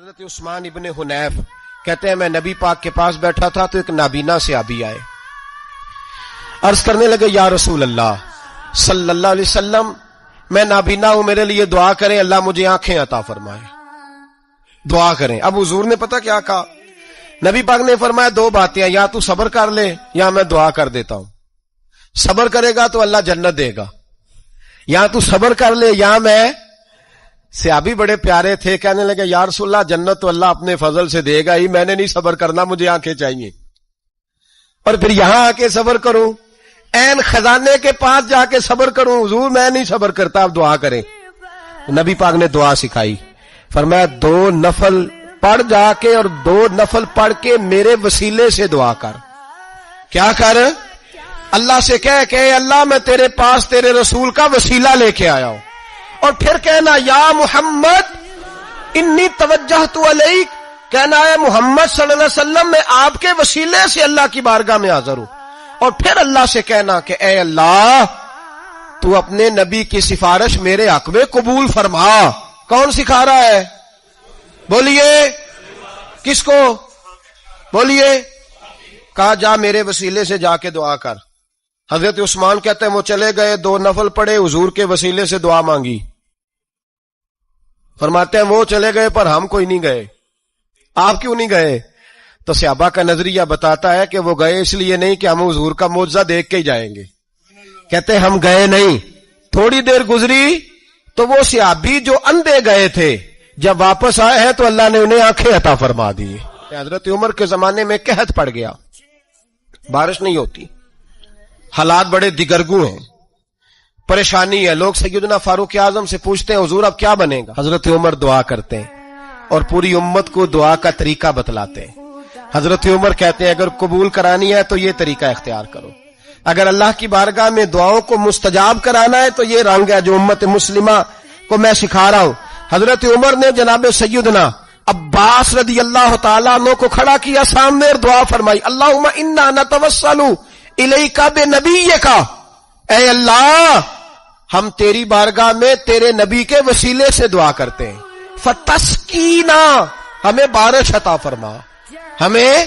حضرت عثمان ابن حنیف کہتے ہیں میں نبی پاک کے پاس بیٹھا تھا تو ایک نابینا صحابی آئے، عرض کرنے لگے یا رسول اللہ صلی اللہ علیہ وسلم میں نابینا ہوں، میرے لیے دعا کریں، اللہ مجھے آنکھیں عطا فرمائے، دعا کریں۔ اب حضور نے پتہ کیا کہا؟ نبی پاک نے فرمایا دو باتیں، یا تو صبر کر لے یا میں دعا کر دیتا ہوں۔ صبر کرے گا تو اللہ جنت دے گا، یا تو صبر کر لے یا میں۔ صحابی بڑے پیارے تھے، کہنے لگے یا رسول اللہ جنت تو اللہ اپنے فضل سے دے گا ہی، میں نے نہیں صبر کرنا، مجھے آنکھیں چاہیے، اور پھر یہاں آ کے صبر کروں، این خزانے کے پاس جا کے صبر کروں؟ حضور میں نہیں صبر کرتا، آپ دعا کریں۔ نبی پاک نے دعا سکھائی، فرمایا دو نفل پڑھ جا کے اور دو نفل پڑھ کے میرے وسیلے سے دعا کر۔ کیا کر؟ اللہ سے کہہ کہ اللہ میں تیرے پاس تیرے رسول کا وسیلہ لے کے آیا ہوں، اور پھر کہنا یا محمد انی توجہت الیک، کہنا ہے محمد صلی اللہ علیہ وسلم میں آپ کے وسیلے سے اللہ کی بارگاہ میں حاضر ہوں، اور پھر اللہ سے کہنا کہ اے اللہ تو اپنے نبی کی سفارش میرے حق میں قبول فرما۔ کون سکھا رہا ہے؟ بولیے کس کو؟ بولیے۔ کہا جا میرے وسیلے سے جا کے دعا کر۔ حضرت عثمان کہتے ہیں وہ چلے گئے، دو نفل پڑھے، حضور کے وسیلے سے دعا مانگی۔ فرماتے ہیں وہ چلے گئے پر ہم کوئی نہیں گئے۔ آپ کیوں نہیں گئے؟ تو صحابہ کا نظریہ بتاتا ہے کہ وہ گئے اس لیے نہیں کہ ہم حضور کا معجزہ دیکھ کے ہی جائیں گے، کہتے ہیں ہم گئے نہیں۔ تھوڑی دیر گزری تو وہ صحابی جو اندھے گئے تھے جب واپس آئے ہیں تو اللہ نے انہیں آنکھیں عطا فرما دی۔ حضرت عمر کے زمانے میں قحط پڑ گیا، بارش نہیں ہوتی، حالات بڑے دگرگوں ہیں، پریشانی ہے، لوگ سیدنا فاروق اعظم سے پوچھتے ہیں حضور اب کیا بنے گا؟ حضرت عمر دعا کرتے ہیں اور پوری امت کو دعا کا طریقہ بتلاتے ہیں۔ حضرت عمر کہتے ہیں اگر قبول کرانی ہے تو یہ طریقہ اختیار کرو، اگر اللہ کی بارگاہ میں دعاؤں کو مستجاب کرانا ہے تو یہ رنگ ہے جو امت مسلمہ کو میں سکھا رہا ہوں۔ حضرت عمر نے جناب سیدنا عباس رضی اللہ تعالیٰ عنہ کو کھڑا کیا سامنے اور دعا فرمائی، اللہم انا نتوسل الیک بنبیک، اے اللہ ہم تیری بارگاہ میں تیرے نبی کے وسیلے سے دعا کرتے ہیں، فتسقینا ہمیں بارش عطا فرما۔ ہمیں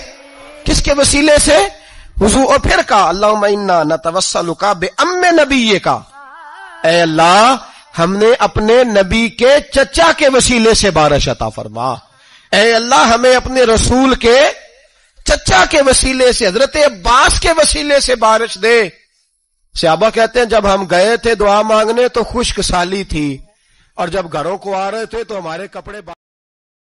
کس کے وسیلے سے؟ حضور۔ اور پھر کہا اللہم انا نتوسلک بام نبیک، اے اللہ ہم نے اپنے نبی کے چچا کے وسیلے سے بارش عطا فرما، اے اللہ ہمیں اپنے رسول کے چچا کے وسیلے سے حضرت عباس کے وسیلے سے بارش دے۔ صحابہ کہتے ہیں جب ہم گئے تھے دعا مانگنے تو خشک سالی تھی، اور جب گھروں کو آ رہے تھے تو ہمارے کپڑے